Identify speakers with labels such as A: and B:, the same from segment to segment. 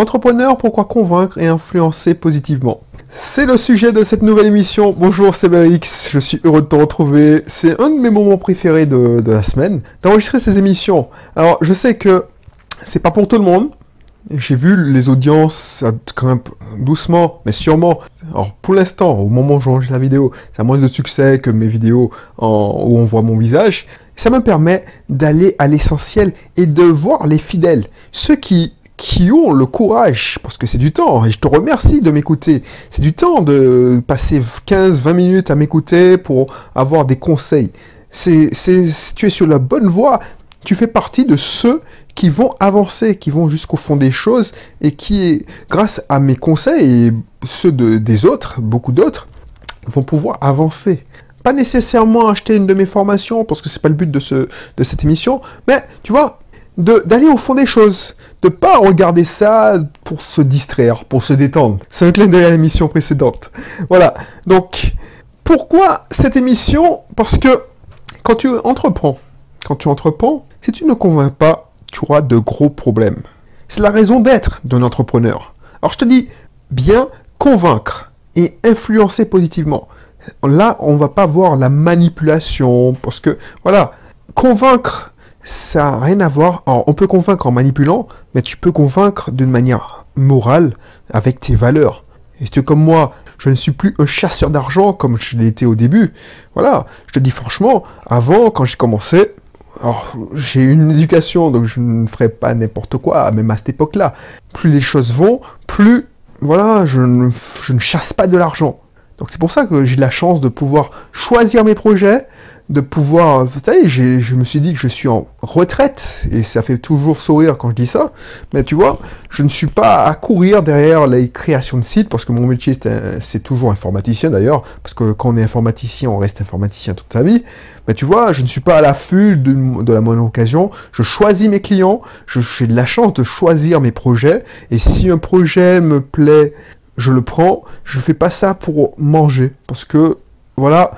A: Entrepreneur, pourquoi convaincre et influencer positivement? C'est le sujet de cette nouvelle émission. Bonjour, c'est BX, je suis heureux de te retrouver. C'est un de mes moments préférés de la semaine, d'enregistrer ces émissions. Alors, je sais que c'est pas pour tout le monde. J'ai vu les audiences, ça grimpe doucement, mais sûrement. Alors, pour l'instant, au moment où j'enregistre la vidéo, ça a moins de succès que mes vidéos où on voit mon visage. Ça me permet d'aller à l'essentiel et de voir les fidèles, ceux qui ont le courage, parce que c'est du temps, et je te remercie de m'écouter. C'est du temps de passer 15-20 minutes à m'écouter pour avoir des conseils. Tu es sur la bonne voie, tu fais partie de ceux qui vont avancer, qui vont jusqu'au fond des choses, et qui, grâce à mes conseils et ceux des autres, beaucoup d'autres, vont pouvoir avancer. Pas nécessairement acheter une de mes formations, parce que c'est pas le but de cette émission, mais tu vois, d'aller au fond des choses, de pas regarder ça pour se distraire, pour se détendre. C'est un clin d'œil à l'émission précédente. Voilà. Donc, pourquoi cette émission? Parce que quand tu entreprends, si tu ne convaincs pas, tu auras de gros problèmes. C'est la raison d'être d'un entrepreneur. Alors je te dis, bien convaincre et influencer positivement. Là, on va pas voir la manipulation, parce que, voilà, convaincre, ça n'a rien à voir. Alors, on peut convaincre en manipulant, mais tu peux convaincre d'une manière morale, avec tes valeurs. Et c'est comme moi, je ne suis plus un chasseur d'argent comme je l'étais au début. Voilà, je te dis franchement, avant, quand j'ai commencé, alors, j'ai une éducation, donc je ne ferai pas n'importe quoi, même à cette époque-là. Plus les choses vont, plus, voilà, je ne chasse pas de l'argent. Donc c'est pour ça que j'ai la chance de pouvoir choisir mes projets, de pouvoir... Vous savez, je me suis dit que je suis en retraite, et ça fait toujours sourire quand je dis ça, mais tu vois, je ne suis pas à courir derrière les créations de sites, parce que mon métier, c'est toujours informaticien d'ailleurs, parce que quand on est informaticien, on reste informaticien toute sa vie, mais tu vois, je ne suis pas à l'affût de la moindre occasion, je choisis mes clients, j'ai de la chance de choisir mes projets, et si un projet me plaît, je le prends, je fais pas ça pour manger, parce que, voilà,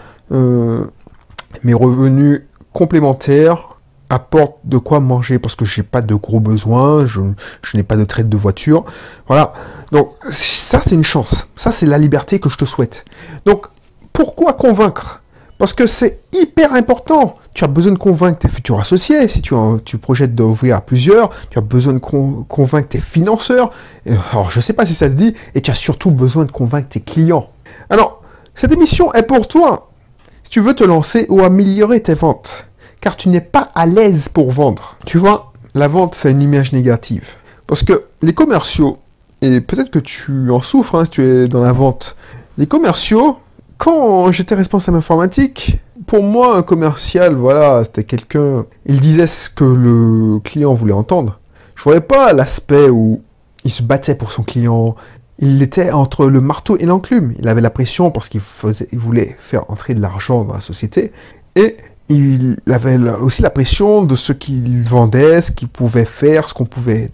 A: mes revenus complémentaires apportent de quoi manger, parce que j'ai pas de gros besoins, je n'ai pas de traite de voiture, voilà. Donc, ça, c'est une chance. Ça, c'est la liberté que je te souhaite. Donc, pourquoi convaincre? Parce que c'est hyper important. Tu as besoin de convaincre tes futurs associés. Si tu projettes d'ouvrir à plusieurs, tu as besoin de convaincre tes financeurs. Alors, je ne sais pas si ça se dit. Et tu as surtout besoin de convaincre tes clients. Alors, cette émission est pour toi. Si tu veux te lancer ou améliorer tes ventes. Car tu n'es pas à l'aise pour vendre. Tu vois, la vente, c'est une image négative. Parce que les commerciaux, et peut-être que tu en souffres si tu es dans la vente, les commerciaux... Quand j'étais responsable informatique, pour moi, un commercial, voilà, c'était quelqu'un... Il disait ce que le client voulait entendre. Je voyais pas l'aspect où il se battait pour son client. Il était entre le marteau et l'enclume. Il avait la pression parce qu'il voulait faire entrer de l'argent dans la société. Et il avait aussi la pression de ce qu'il vendait, ce qu'il pouvait faire,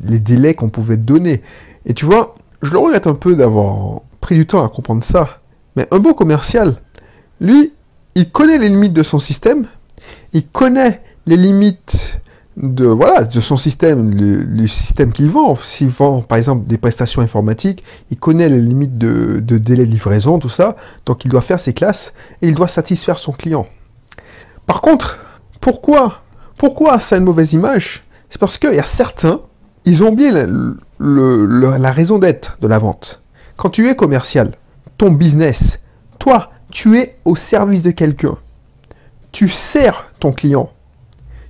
A: les délais qu'on pouvait donner. Et tu vois, je le regrette un peu d'avoir pris du temps à comprendre ça. Mais un bon commercial, lui, il connaît les limites de son système, il connaît les limites de son système, le système qu'il vend. S'il vend, par exemple, des prestations informatiques, il connaît les limites de délai de livraison, tout ça, donc il doit faire ses classes et il doit satisfaire son client. Par contre, pourquoi ça a une mauvaise image? C'est parce qu'il y a certains, ils ont oublié la raison d'être de la vente. Quand tu es commercial, ton business, toi, tu es au service de quelqu'un. Tu sers ton client.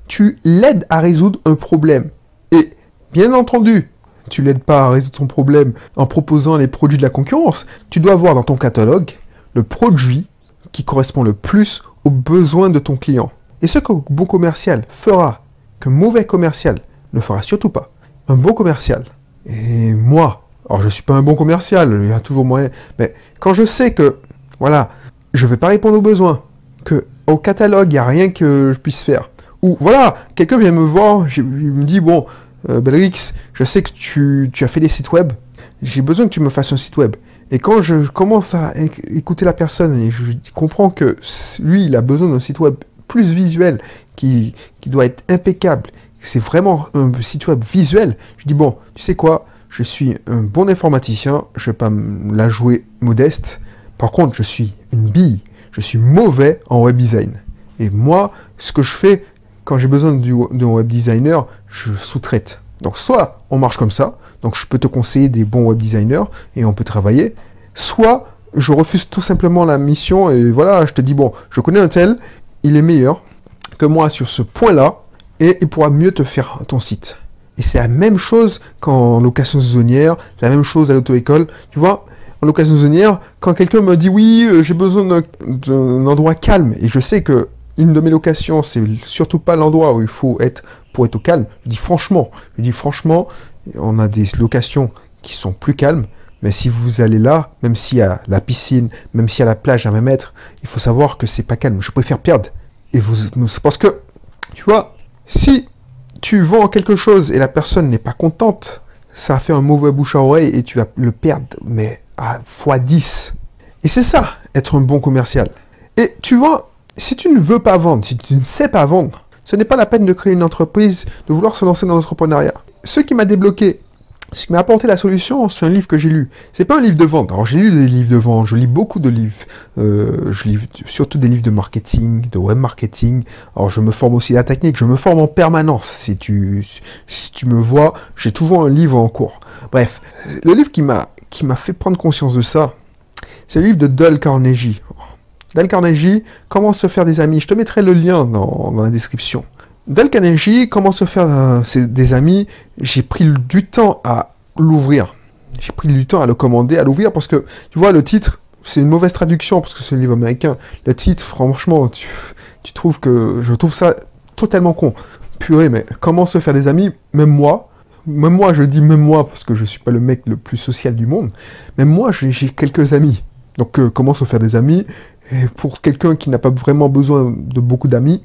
A: Tu l'aides à résoudre un problème. Et, bien entendu, tu l'aides pas à résoudre ton problème en proposant les produits de la concurrence. Tu dois avoir dans ton catalogue le produit qui correspond le plus aux besoins de ton client. Et ce qu'un bon commercial fera, qu'un mauvais commercial ne fera surtout pas. Un bon commercial, et moi, alors je ne suis pas un bon commercial, il y a toujours moyen, mais quand je sais que, voilà, je ne vais pas répondre aux besoins, qu'au catalogue, il n'y a rien que je puisse faire, ou voilà, quelqu'un vient me voir, il me dit, bon, Belrix, je sais que tu as fait des sites web, j'ai besoin que tu me fasses un site web. Et quand je commence à écouter la personne et je comprends que lui, il a besoin d'un site web plus visuel, qui doit être impeccable, c'est vraiment un site web visuel, je dis bon, tu sais quoi, je suis un bon informaticien, je vais pas me la jouer modeste. Par contre, je suis une bille, je suis mauvais en web design. Et moi, ce que je fais, quand j'ai besoin d'un web designer, je sous-traite. Donc soit on marche comme ça, donc je peux te conseiller des bons web designers et on peut travailler, soit je refuse tout simplement la mission et voilà, je te dis bon, je connais un tel, il est meilleur que moi sur ce point-là et il pourra mieux te faire ton site. Et c'est la même chose qu'en location saisonnière, c'est la même chose à l'auto-école. Tu vois, en location saisonnière, quand quelqu'un me dit oui, j'ai besoin d'un endroit calme, et je sais que une de mes locations, c'est surtout pas l'endroit où il faut être pour être au calme. Je dis franchement, on a des locations qui sont plus calmes, mais si vous allez là, même s'il y a la piscine, même s'il y a la plage à 20 mètres, il faut savoir que c'est pas calme. Je préfère perdre. Et c'est parce que, tu vois, si tu vends quelque chose et la personne n'est pas contente, ça va faire un mauvais bouche à oreille et tu vas le perdre, mais à x10. Et c'est ça, être un bon commercial. Et tu vois, si tu ne veux pas vendre, si tu ne sais pas vendre, ce n'est pas la peine de créer une entreprise, de vouloir se lancer dans l'entrepreneuriat. Ce qui m'a débloqué, ce qui m'a apporté la solution, c'est un livre que j'ai lu. C'est pas un livre de vente. Alors j'ai lu des livres de vente, je lis beaucoup de livres. Je lis surtout des livres de marketing, de web marketing. Alors je me forme aussi à la technique, je me forme en permanence. Si tu me vois, j'ai toujours un livre en cours. Bref, le livre qui m'a fait prendre conscience de ça, c'est le livre de Dale Carnegie. Dale Carnegie, Comment se faire des amis. Je te mettrai le lien dans la description. Dale Carnegie, Comment se faire des amis. J'ai pris du temps à l'ouvrir. J'ai pris du temps à le commander, à l'ouvrir, parce que, tu vois, le titre, c'est une mauvaise traduction, parce que c'est un livre américain. Le titre, franchement, tu trouves que... Je trouve ça totalement con. Purée, mais comment se faire des amis, même moi, je dis même moi, parce que je suis pas le mec le plus social du monde, même moi, j'ai quelques amis. Donc, comment se faire des amis, et pour quelqu'un qui n'a pas vraiment besoin de beaucoup d'amis,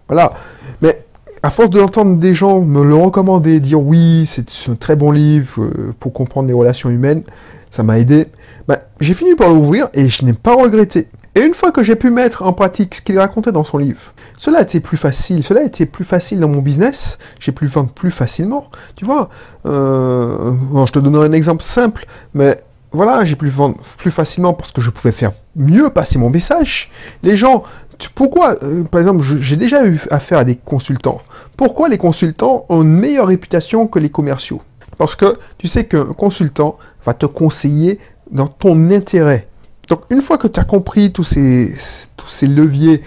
A: voilà. Mais à force de l'entendre des gens me le recommander, dire oui, c'est un très bon livre pour comprendre les relations humaines, ça m'a aidé. Ben, j'ai fini par l'ouvrir et je n'ai pas regretté. Et une fois que j'ai pu mettre en pratique ce qu'il racontait dans son livre, cela a été plus facile. Cela a été plus facile dans mon business. J'ai pu vendre plus facilement. Tu vois, bon, je te donnerai un exemple simple, mais voilà, j'ai pu vendre plus facilement parce que je pouvais faire mieux passer mon message. Les gens, pourquoi, par exemple, j'ai déjà eu affaire à des consultants. Pourquoi les consultants ont une meilleure réputation que les commerciaux? Parce que tu sais qu'un consultant va te conseiller dans ton intérêt. Donc, une fois que tu as compris tous ces leviers,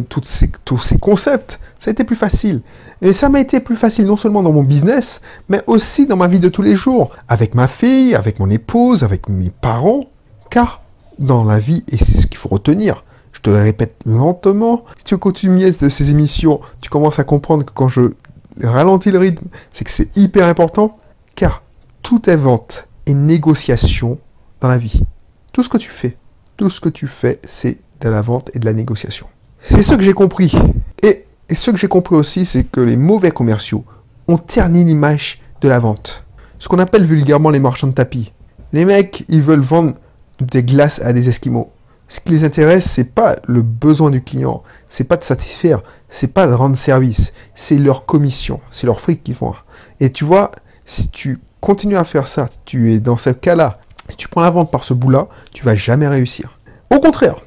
A: tous ces concepts, ça a été plus facile. Et ça m'a été plus facile non seulement dans mon business, mais aussi dans ma vie de tous les jours, avec ma fille, avec mon épouse, avec mes parents. Car dans la vie, et c'est ce qu'il faut retenir, je te le répète lentement, si tu continues de ces émissions, tu commences à comprendre que quand je ralentis le rythme, c'est que c'est hyper important, car tout est vente et négociation dans la vie. Tout ce que tu fais, c'est de la vente et de la négociation. C'est ce que j'ai compris. Et ce que j'ai compris aussi, c'est que les mauvais commerciaux ont terni l'image de la vente. Ce qu'on appelle vulgairement les marchands de tapis. Les mecs, ils veulent vendre des glaces à des Esquimaux. Ce qui les intéresse, c'est pas le besoin du client, c'est pas de satisfaire, c'est pas de rendre service, c'est leur commission, c'est leur fric qu'ils font. Et tu vois, si tu continues à faire ça, tu es dans ce cas-là, si tu prends la vente par ce bout-là, tu vas jamais réussir. Au contraire,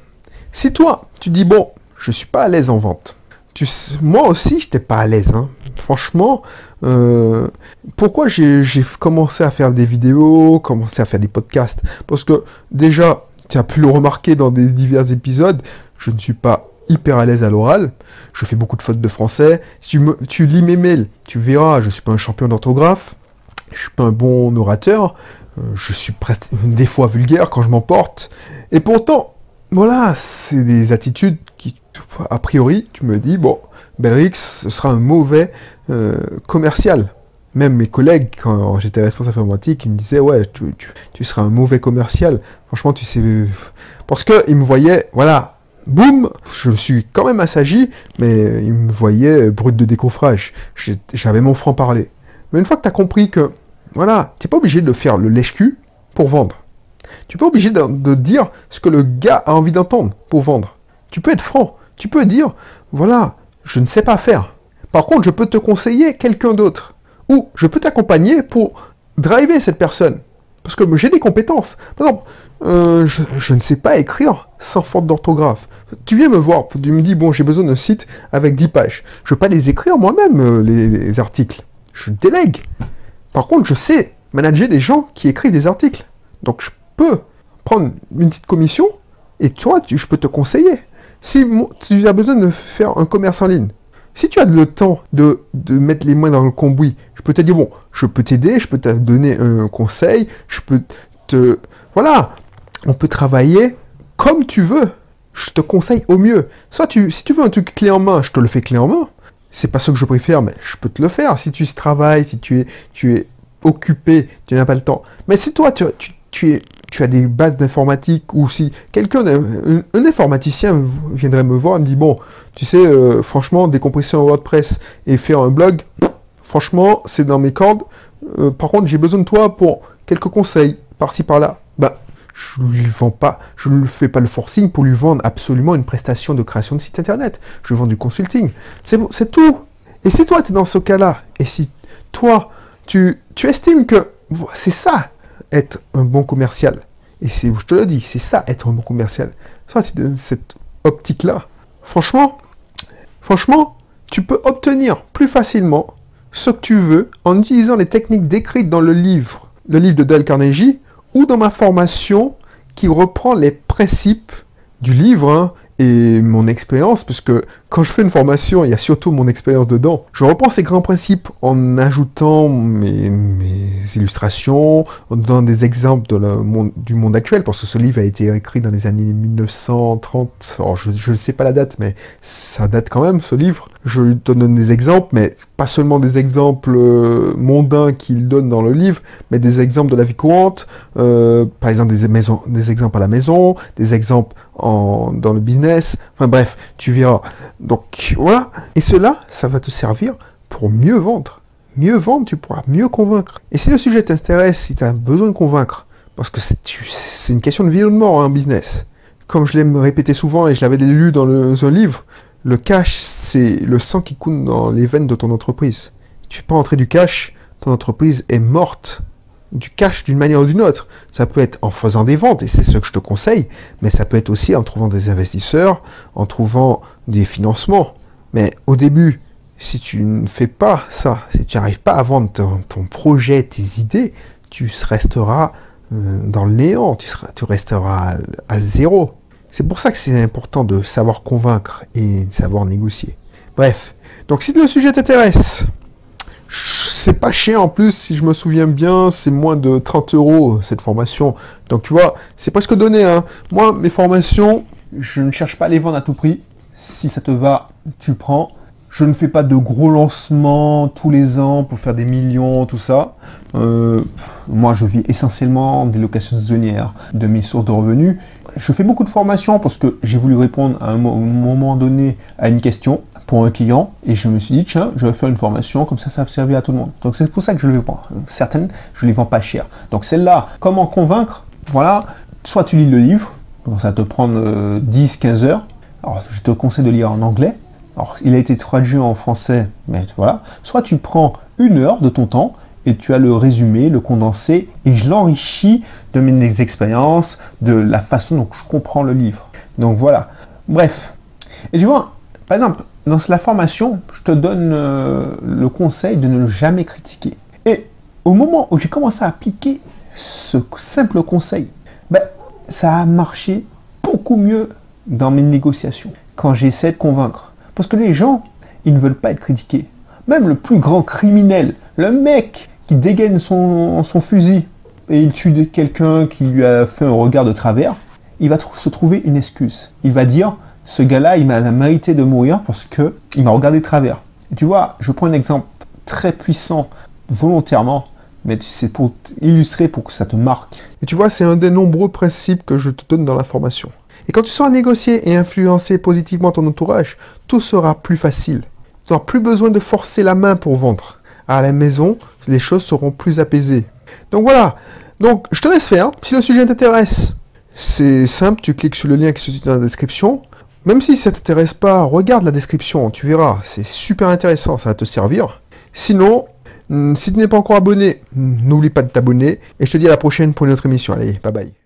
A: si toi, tu dis bon, je suis pas à l'aise en vente. Moi aussi, j'étais pas à l'aise. Hein. Franchement, pourquoi j'ai commencé à faire des vidéos, commencé à faire des podcasts? Parce que déjà, tu as pu le remarquer dans des divers épisodes, je ne suis pas hyper à l'aise à l'oral. Je fais beaucoup de fautes de français. Si tu lis mes mails, tu verras, je suis pas un champion d'orthographe. Je suis pas un bon orateur. Je suis des fois vulgaire quand je m'emporte. Et pourtant, voilà, c'est des attitudes qui, a priori, tu me dis, bon, Belrix, ce sera un mauvais commercial. Même mes collègues, quand j'étais responsable informatique, ils me disaient, ouais, tu seras un mauvais commercial. Franchement, tu sais... Parce qu'ils me voyaient, voilà, boum, je me suis quand même assagi, mais ils me voyaient brut de décoffrage. J'avais mon franc-parler. Mais une fois que tu as compris que, voilà, tu n'es pas obligé de faire le lèche-cul pour vendre. Tu n'es pas obligé de dire ce que le gars a envie d'entendre pour vendre. Tu peux être franc. Tu peux dire, voilà, je ne sais pas faire. Par contre, je peux te conseiller quelqu'un d'autre. Ou je peux t'accompagner pour driver cette personne. Parce que j'ai des compétences. Par exemple, je ne sais pas écrire sans faute d'orthographe. Tu viens me voir, tu me dis, bon, j'ai besoin d'un site avec 10 pages. Je ne veux pas les écrire moi-même, les articles. Je délègue. Par contre, je sais manager des gens qui écrivent des articles. Donc, je peux prendre une petite commission et toi, je peux te conseiller. Si tu as besoin de faire un commerce en ligne, si tu as le temps de mettre les mains dans le cambouis, je peux te dire, bon, je peux t'aider, je peux te donner un conseil, je peux te... Voilà, on peut travailler comme tu veux. Je te conseille au mieux. Soit si tu veux un truc clé en main, je te le fais clé en main. C'est pas ce que je préfère, mais je peux te le faire. Si tu travailles, si tu es occupé, tu n'as pas le temps. Mais si toi, tu as des bases d'informatique, ou si quelqu'un, un informaticien viendrait me voir et me dit, bon, tu sais, franchement, décompresser en WordPress et faire un blog, franchement, c'est dans mes cordes. Par contre, j'ai besoin de toi pour quelques conseils, par-ci, par-là. Bah, je lui vends pas, je ne fais pas le forcing pour lui vendre absolument une prestation de création de site internet. Je vends du consulting. C'est tout. Et si toi, tu es dans ce cas-là, et si toi, tu estimes que c'est ça, être un bon commercial, et je te le dis, c'est ça, être un bon commercial, soit tu es dans cette optique-là, franchement, tu peux obtenir plus facilement ce que tu veux en utilisant les techniques décrites dans le livre de Dale Carnegie, ou dans ma formation qui reprend les principes du livre, hein, et mon expérience, puisque quand je fais une formation, il y a surtout mon expérience dedans. Je reprends ces grands principes en ajoutant mes illustrations, en donnant des exemples du monde actuel, parce que ce livre a été écrit dans les années 1930. Alors, je ne sais pas la date, mais ça date quand même, ce livre. Je lui donne des exemples, mais pas seulement des exemples mondains qu'il donne dans le livre, mais des exemples de la vie courante, par exemple des exemples à la maison, des exemples dans le business, enfin bref, tu verras. Donc voilà, et cela, ça va te servir pour mieux vendre. Mieux vendre, tu pourras mieux convaincre. Et si le sujet t'intéresse, si tu as besoin de convaincre, parce que c'est une question de vie ou de mort, un business. Comme je l'aime répéter souvent, et je l'avais lu dans un livre, le cash, c'est le sang qui coule dans les veines de ton entreprise. Tu ne fais pas entrer du cash, ton entreprise est morte. Du cash d'une manière ou d'une autre. Ça peut être en faisant des ventes, et c'est ce que je te conseille, mais ça peut être aussi en trouvant des investisseurs, en trouvant des financements. Mais au début, si tu ne fais pas ça, si tu n'arrives pas à vendre ton projet, tes idées, tu resteras dans le néant, tu resteras à zéro. C'est pour ça que c'est important de savoir convaincre et de savoir négocier. Bref, donc si le sujet t'intéresse, c'est pas cher en plus, si je me souviens bien, c'est moins de 30 € cette formation. Donc tu vois, c'est presque donné, hein. Moi, mes formations, je ne cherche pas à les vendre à tout prix. Si ça te va, tu le prends. Je ne fais pas de gros lancements tous les ans pour faire des millions, tout ça. Moi, je vis essentiellement des locations saisonnières, de mes sources de revenus. Je fais beaucoup de formations parce que j'ai voulu répondre à un moment donné à une question pour un client, et je me suis dit, tiens, je vais faire une formation, comme ça va servir à tout le monde. Donc c'est pour ça que je le vends. Certaines, je les vends pas cher. Donc celle-là, comment convaincre? Voilà, soit tu lis le livre, donc ça va te prendre 10-15 heures. Alors je te conseille de lire en anglais. Alors il a été traduit en français, mais voilà. Soit tu prends 1 heure de ton temps, et tu as le résumé, le condensé, et je l'enrichis de mes expériences, de la façon dont je comprends le livre. Donc voilà. Bref. Et tu vois, par exemple, dans la formation, je te donne le conseil de ne jamais critiquer. Et au moment où j'ai commencé à appliquer ce simple conseil, ça a marché beaucoup mieux dans mes négociations, quand j'essaie de convaincre. Parce que les gens, ils ne veulent pas être critiqués. Même le plus grand criminel, le mec qui dégaine son fusil et il tue quelqu'un qui lui a fait un regard de travers, il va se trouver une excuse. Il va dire, ce gars-là, il m'a mérité de mourir parce qu'il m'a regardé de travers. Et tu vois, je prends un exemple très puissant, volontairement, mais c'est pour illustrer, pour que ça te marque. Et tu vois, c'est un des nombreux principes que je te donne dans la formation. Et quand tu sauras négocier et influencer positivement ton entourage, tout sera plus facile. Tu n'auras plus besoin de forcer la main pour vendre. À la maison, les choses seront plus apaisées. Donc voilà. Donc, je te laisse faire. Si le sujet t'intéresse, c'est simple, tu cliques sur le lien qui se situe dans la description. Même si ça ne t'intéresse pas, regarde la description, tu verras. C'est super intéressant, ça va te servir. Sinon, Si tu n'es pas encore abonné, n'oublie pas de t'abonner. Et je te dis à la prochaine pour une autre émission. Allez, bye bye.